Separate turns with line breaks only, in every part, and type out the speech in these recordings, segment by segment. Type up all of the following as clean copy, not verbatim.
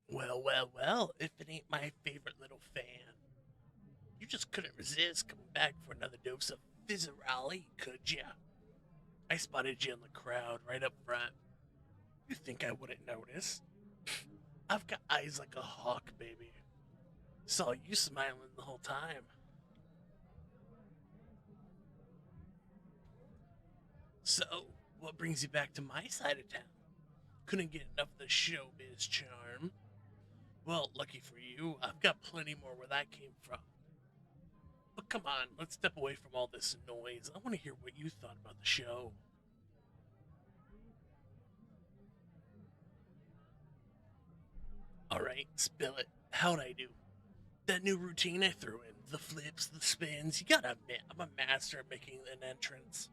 Well, well, well, if it ain't my favorite little fan. You just couldn't resist coming back for another dose of Fizzarolli, could ya? I spotted you in the crowd right up front. You think I wouldn't notice? I've got eyes like a hawk, baby. Saw you smiling the whole time. So, what brings you back to my side of town? Couldn't get enough of the showbiz charm. Well, lucky for you, I've got plenty more where that came from. But come on, let's step away from all this noise. I want to hear what you thought about the show. Alright, spill it. How'd I do? That new routine I threw in, the flips, the spins, you gotta admit, I'm a master at making an entrance.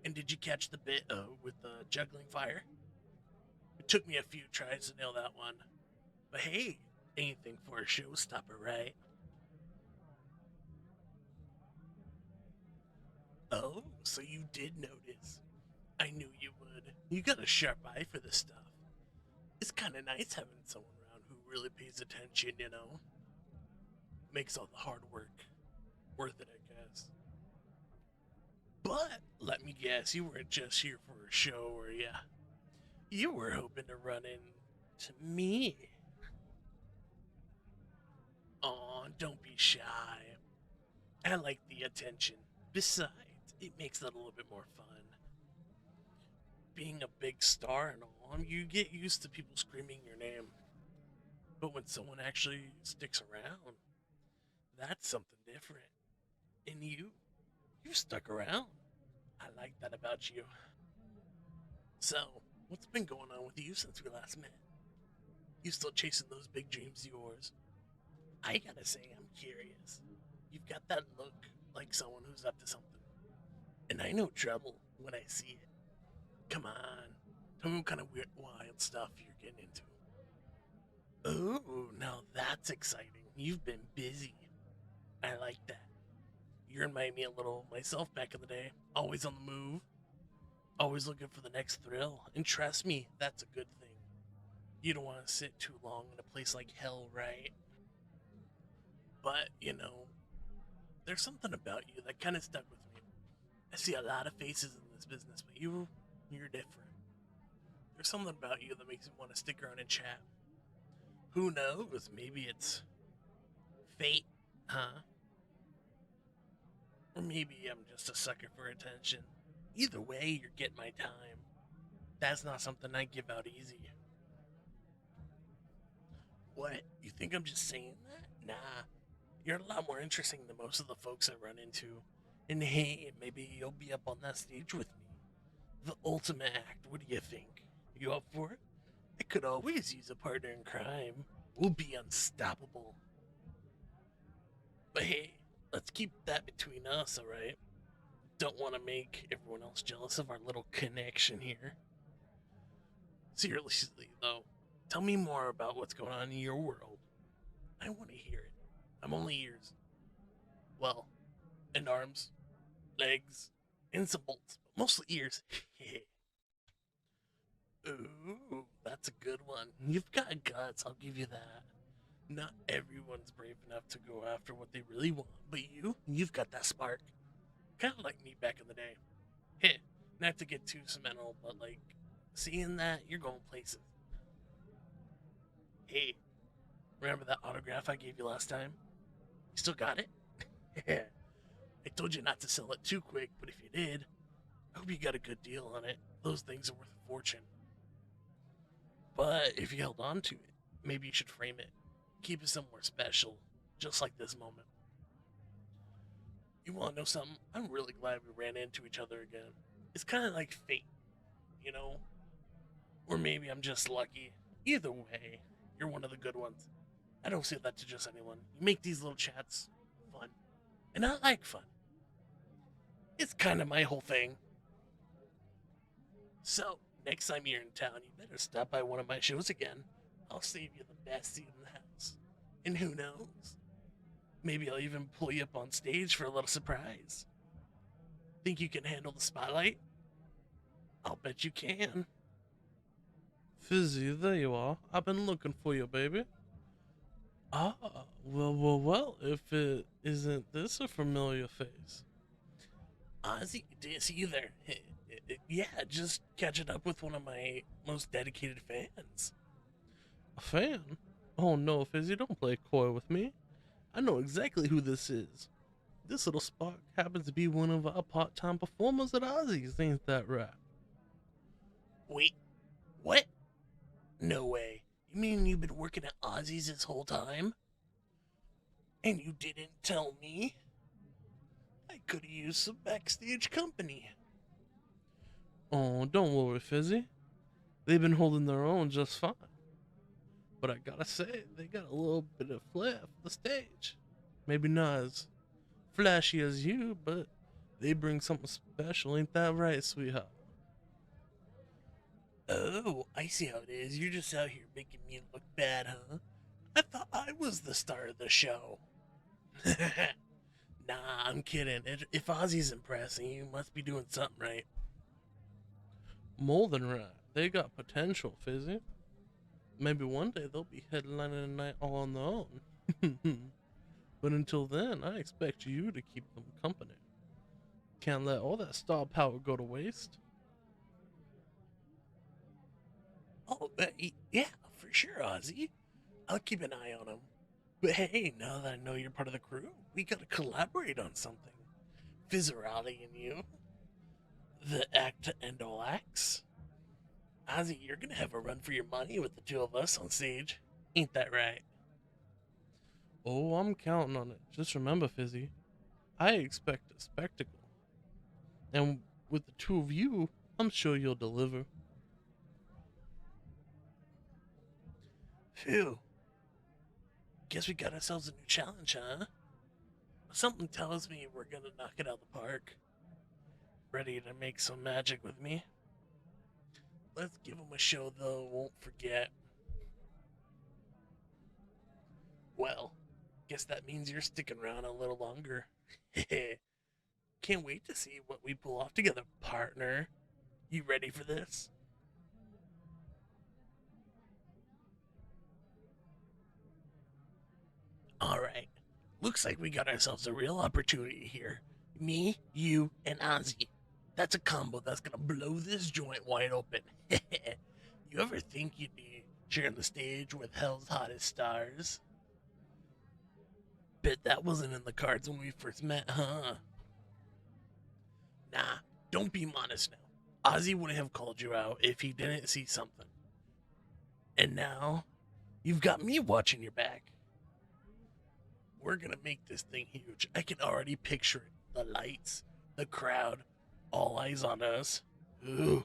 And did you catch the bit with the juggling fire? It took me a few tries to nail that one. But hey, anything for a showstopper, right? Oh, so you did notice. I knew you would. You got a sharp eye for this stuff. It's kind of nice having someone around who really pays attention, you know? Makes all the hard work worth it, I guess. But let me guess, you weren't just here for a show, were ya? You were hoping to run into me. Aw, don't be shy. I like the attention. Besides, it makes it a little bit more fun. Being a big star and all, you get used to people screaming your name. But when someone actually sticks around, that's something different. And you stuck around. I like that about you. So, what's been going on with you since we last met? You still chasing those big dreams of yours? I gotta say, I'm curious. You've got that look like someone who's up to something. And I know trouble when I see it. Come on. Tell me what kind of weird, wild stuff you're getting into. Oh, now that's exciting. You've been busy. I like that. You remind me a little of myself back in the day. Always on the move. Always looking for the next thrill. And trust me, that's a good thing. You don't want to sit too long in a place like hell, right? But, there's something about you that kind of stuck with me. I see a lot of faces in this business, but you're different. There's something about you that makes me want to stick around and chat. Who knows? Maybe it's fate, huh? Or maybe I'm just a sucker for attention. Either way, you're getting my time. That's not something I give out easy. What? You think I'm just saying that? Nah. You're a lot more interesting than most of the folks I run into. And hey, maybe you'll be up on that stage with me. The ultimate act, what do you think? You up for it? I could always use a partner in crime. We'll be unstoppable. But hey, let's keep that between us, alright? Don't want to make everyone else jealous of our little connection here. Seriously, though, tell me more about what's going on in your world. I want to hear it. I'm only ears. Well, and arms, legs, and some bolts, but mostly ears. Ooh, that's a good one. You've got guts, I'll give you that. Not everyone's brave enough to go after what they really want, but you've got that spark. Kind of like me back in the day. Heh, not to get too sentimental, but like, seeing that, you're going places. Hey, remember that autograph I gave you last time? You still got it? I told you not to sell it too quick, but if you did, I hope you got a good deal on it. Those things are worth a fortune. But if you held on to it, maybe you should frame it. Keep it somewhere special, just like this moment. You want to know something? I'm really glad we ran into each other again. It's kind of like fate, you know? Or maybe I'm just lucky. Either way, you're one of the good ones. I don't say that to just anyone. You make these little chats fun. And I like fun. It's kind of my whole thing. So, next time you're in town, you better stop by one of my shows again. I'll save you the best seat in the house. And who knows? Maybe I'll even pull you up on stage for a little surprise. Think you can handle the spotlight? I'll bet you can.
Fizzy, there you are. I've been looking for you, baby. Ah, well, if it isn't this a familiar face?
Ozzy, didn't see you there. Yeah, just catching up with one of my most dedicated fans.
A fan? Oh no, Fizzy, don't play coy with me. I know exactly who this is. This little spark happens to be one of our part-time performers at Ozzies, ain't that right?
Wait, what? No way. You mean you've been working at Ozzy's this whole time? And you didn't tell me? I could have used some backstage company.
Oh, don't worry, Fizzy. They've been holding their own just fine. But I gotta say, they got a little bit of flair for the stage. Maybe not as flashy as you, but they bring something special, ain't that right, sweetheart?
Oh, I see how it is. You're just out here making me look bad, huh? I thought I was the star of the show. Nah, I'm kidding. If Ozzy's impressing you, must be doing something right.
More than right. They got potential, Fizzy. Maybe one day they'll be headlining a night all on their own. But until then, I expect you to keep them company. Can't let all that star power go to waste.
Oh, yeah, for sure, Ozzy. I'll keep an eye on him. But hey, now that I know you're part of the crew, we gotta collaborate on something. Fizzarolli and you, the act to end all acts. Ozzy, you're gonna have a run for your money with the two of us on stage. Ain't that right?
Oh, I'm counting on it. Just remember, Fizzy, I expect a spectacle. And with the two of you, I'm sure you'll deliver.
Phew. Guess we got ourselves a new challenge, huh? Something tells me we're gonna knock it out of the park. Ready to make some magic with me? Let's give them a show, though, won't forget. Well, guess that means you're sticking around a little longer. Can't wait to see what we pull off together, partner. You ready for this? Alright. Looks like we got ourselves a real opportunity here. Me, you, and Ozzy. That's a combo that's gonna blow this joint wide open. You ever think you'd be sharing the stage with hell's hottest stars? Bet that wasn't in the cards when we first met, huh? Nah, don't be modest now. Ozzy wouldn't have called you out if he didn't see something. And now, you've got me watching your back. We're gonna make this thing huge. I can already picture it. The lights, the crowd, all eyes on us. Ooh.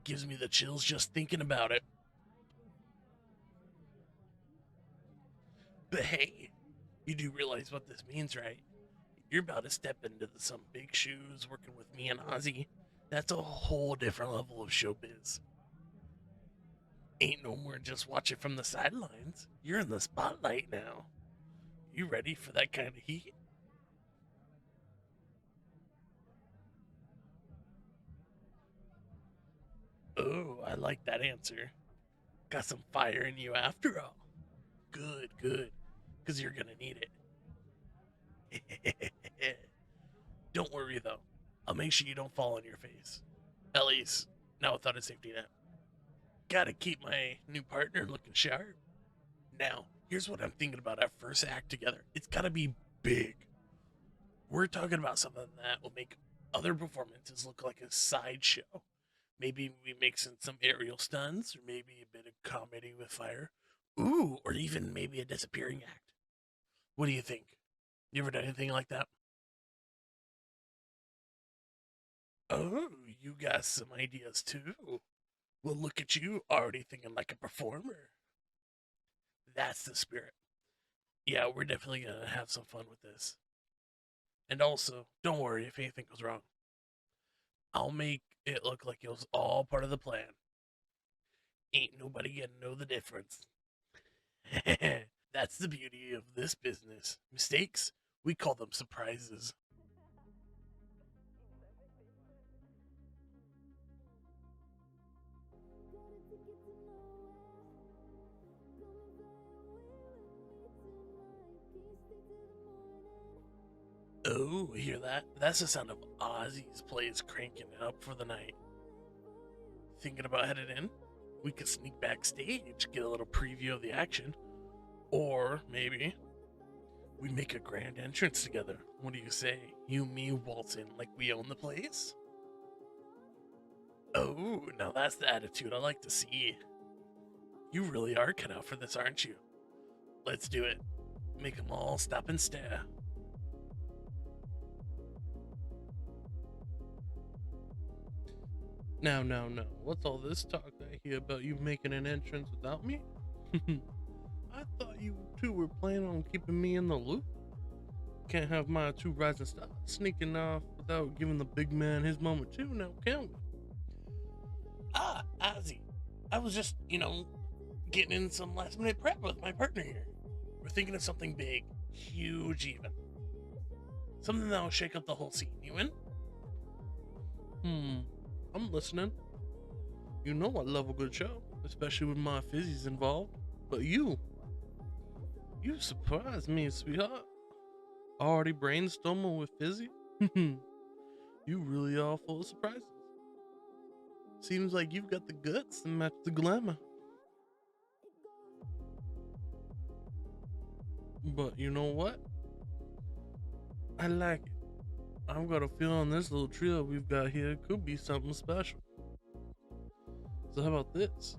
Gives me the chills just thinking about it. But hey, you do realize what this means, right? You're about to step into some big shoes working with me and Ozzy. That's a whole different level of showbiz. Ain't no more just watching from the sidelines. You're in the spotlight now. You ready for that kind of heat? Oh, I like that answer. Got some fire in you after all. Good, good. Because you're going to need it. Don't worry, though. I'll make sure you don't fall on your face. At least, not without a safety net. Gotta keep my new partner looking sharp. Now, here's what I'm thinking about our first act together. It's gotta be big. We're talking about something that will make other performances look like a sideshow. Maybe we mix in some aerial stunts, or maybe a bit of comedy with fire. Ooh, or even maybe a disappearing act. What do you think? You ever done anything like that? Oh, you got some ideas too. Well, look at you, already thinking like a performer. That's the spirit. Yeah, we're definitely gonna have some fun with this. And also, don't worry if anything goes wrong. I'll make it look like it was all part of the plan. Ain't nobody gonna know the difference. That's the beauty of this business. Mistakes, we call them surprises. Oh, hear that? That's the sound of Ozzies plays cranking it up for the night. Thinking about headed in? We could sneak backstage, get a little preview of the action. Or maybe we make a grand entrance together. What do you say? You and me waltz in like we own the place? Oh, now that's the attitude I like to see. You really are cut out for this, aren't you? Let's do it. Make them all stop and stare.
Now, what's all this talk I hear about you making an entrance without me? I thought you two were planning on keeping me in the loop. Can't have my two rising stars sneaking off without giving the big man his moment too, now can we?
Ah, Ozzy. I was just, getting in some last minute prep with my partner here. We're thinking of something big, huge even. Something that'll shake up the whole scene. You in?
I'm listening. You know I love a good show, especially with my fizzies involved. But you surprised me, sweetheart. Already brainstorming with Fizzy? You really are full of surprises. Seems like you've got the guts to match the glamour. But you know what? I like it. I've got a feeling this little trio we've got here could be something special. So how about this?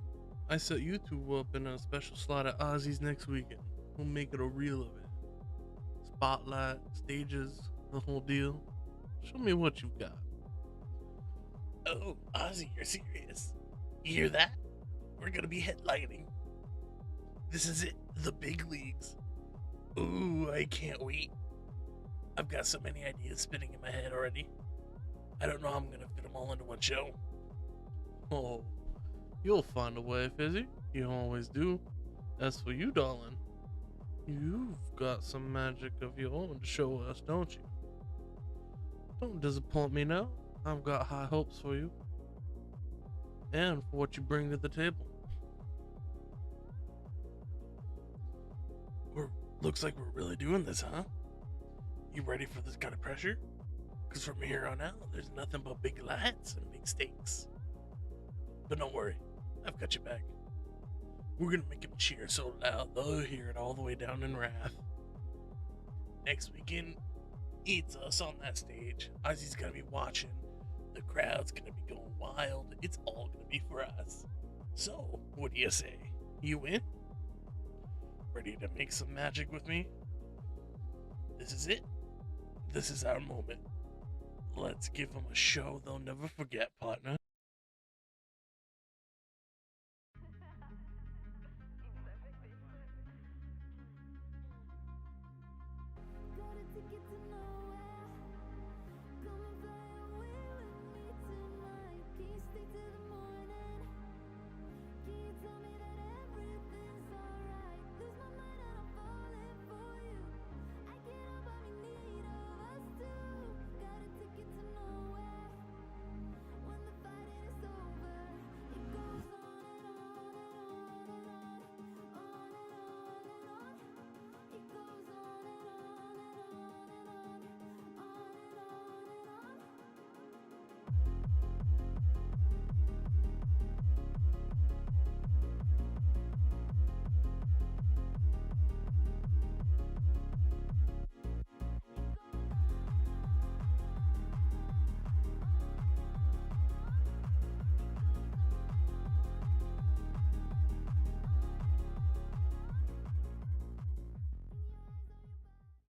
I set you two up in a special slot at Ozzies next weekend. We'll make it a reel of it. Spotlight, stages, the whole deal. Show me what you've got.
Oh, Ozzy, you're serious. You hear that? We're gonna be headlining. This is it, the big leagues. Ooh, I can't wait. I've got so many ideas spinning in my head already. I don't know how I'm gonna fit them all into one show.
Oh, you'll find a way, Fizzy. You always do. As for you, darling, you've got some magic of your own to show us, don't you? Don't disappoint me now. I've got high hopes for you. And for what you bring to the table.
Looks like we're really doing this, huh? You ready for this kind of pressure? Because from here on out, there's nothing but big lights and big stakes. But don't worry, I've got you back. We're gonna make them cheer so loud they'll hear it all the way down in Wrath. Next weekend, it's us on that stage. Ozzy's gonna be watching. The crowd's gonna be going wild. It's all gonna be for us. So, what do you say? You in? Ready to make some magic with me? This is it. This is our moment. Let's give them a show they'll never forget, partner.